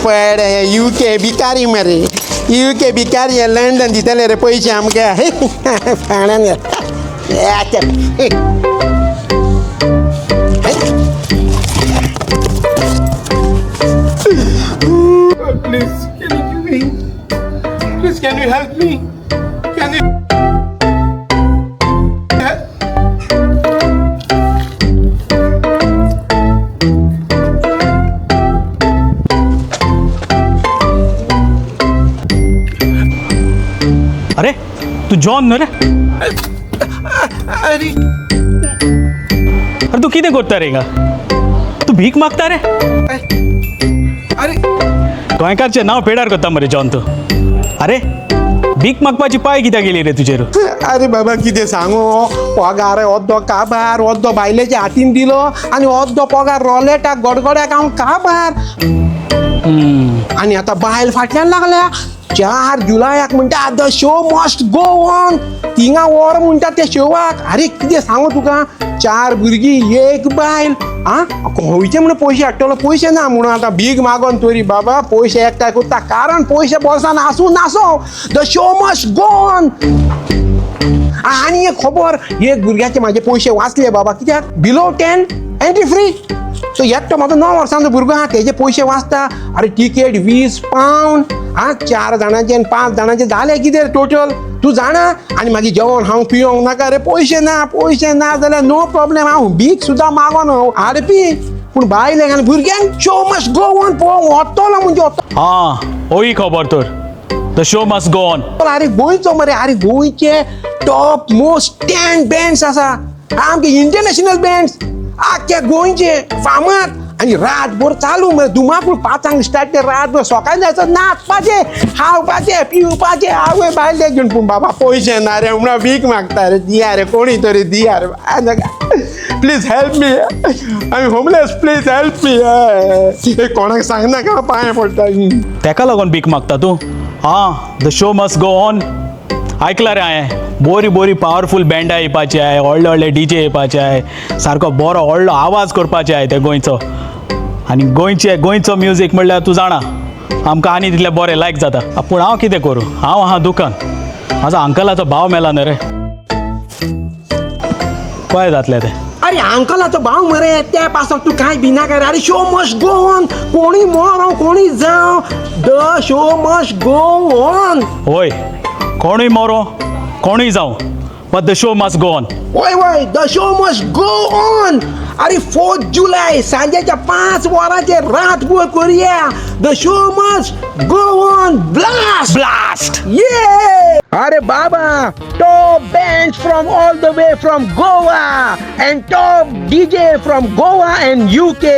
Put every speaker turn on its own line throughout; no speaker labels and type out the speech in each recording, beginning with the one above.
पड UK भिकारी मरे UK भिकारी लंडन दितले रे पैसे आमकां फाण्यान
Please, can you give me? Please, can you help me? Can you?
अरे तू जॉन ना रे
अरे
अरे तू कितें करता रे हिंगा तू भीक मागता रे
अरे
गोंयकारचें नांव पेडार करता मरे जॉन तू अरे भीक मागपाची पांय कित्याक गेली रे तुजेर
अरे बाबा कितें सांगू पगार अर्दो काबार अर्दो बायलेच्या हातीन दिलो आनी अर्दो पगार रोलेटाक गडगड्याक हांव काबार आनी आतां बायल फाटल्यान लागल्या 4 जुलयाक म्हणटा the show must go on थिंगा वर म्हणटा त्या शोवाक अरे कितें सांगू तुका 4 भुरगीं एक बायल आं खंयचे म्हणून पयशे हाडटलो पयशे ना म्हणून आतां भीक मागोन तरी बाबा पयशे एकठांय करता कारण पयशे बोल्सान आसूं नासो the show must go on आनी एक खबर एक भुरग्याचे म्हाजे पयशे वाचले बाबा कित्याक बिलो 10 एंट्री फ्री सो एकटो म्हाजो 9 वर्सांचो भुरगो आहा तेजे पयशे वाचता अरे टिकेट 20 पावंड आं 4 जाणांचे आनी 5 जाणांचे जाले कितें टोटल तूं जाणा आनी मागीर जेवण हांव पिवंक नाका रे पयशे ना जाल्यार नो प्रॉब्लेम हांव भीक सुद्दां मागोन हाडपी पूण बायलेक आनी भुरग्यांक शो मस्ट गो ऑन पळोवंक वतलो म्हणजे
हां ओय खबर तर the show must go on
अरे गोंयचो मरे अरे गोंयचे टॉप मोस्ट 10 बँड्स आसा आमचे इंटरनॅशनल बँड्स आख्या गोंयचे फामाद आनी रातभर चालू मरे धुमाकूळ 5 स्टार्ट ते रातभर सकाळी जायचं नाचपाचे खावपाचे पिवपाचे आवय बायले घेवन पूण बाबा पयशे ना रे म्हणून भीक मागता रे दिया रे कोणी तरी दिया रे please help me I am homeless please help me कोणाक सांगनाका पांय पडटा
तेका लागून भीक मागता तूं हां the show must go on आयकलां रे हांवें बोरी पावरफूल बँडा येवपाचे आय व्हडले DJ येवपाचे आय सारको बरो व्हडलो आवाज करपाचे आय ते गोंयचो आनी गोंयचो म्युजीक म्हणल्यार तूं जाणा आमकां आनी तितलें बरें लायक जाता पूण हांव कितें करूं हांव आहा दुकान म्हाजो अंकलाचो भाव मेला न्ही रे काय जातलें तें
अरे अंकलाचो भाव मरे त्या पासून तू काय भिना कर अरे शो मस्ट गो ऑन कोणी मरो कोणी जाव the show must go on
होय कोणूय मरो कोणूय जावं but the show must go on
वय the show must go on अरे 4 जुलै सांजेच्या 5 वरांचे रातभर करूया the show must go on blast ये अरे बाबा top bands from all the way from Goa and top DJ from Goa and UK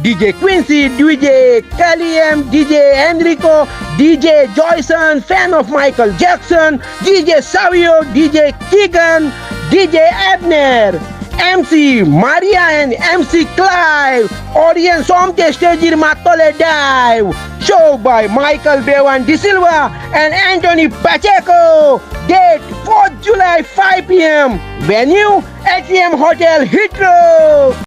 DJ Quincy DJ Caliam DJ Enrico DJ Joyson fan of Michael Jackson DJ Savio DJ Keegan DJ Abner MC Maria and MC Clive audience on the stage matole dive show by Michael Bevan De Silva and Anthony Pacheco date 4th July 5 p.m. venue ATM Hotel Heathrow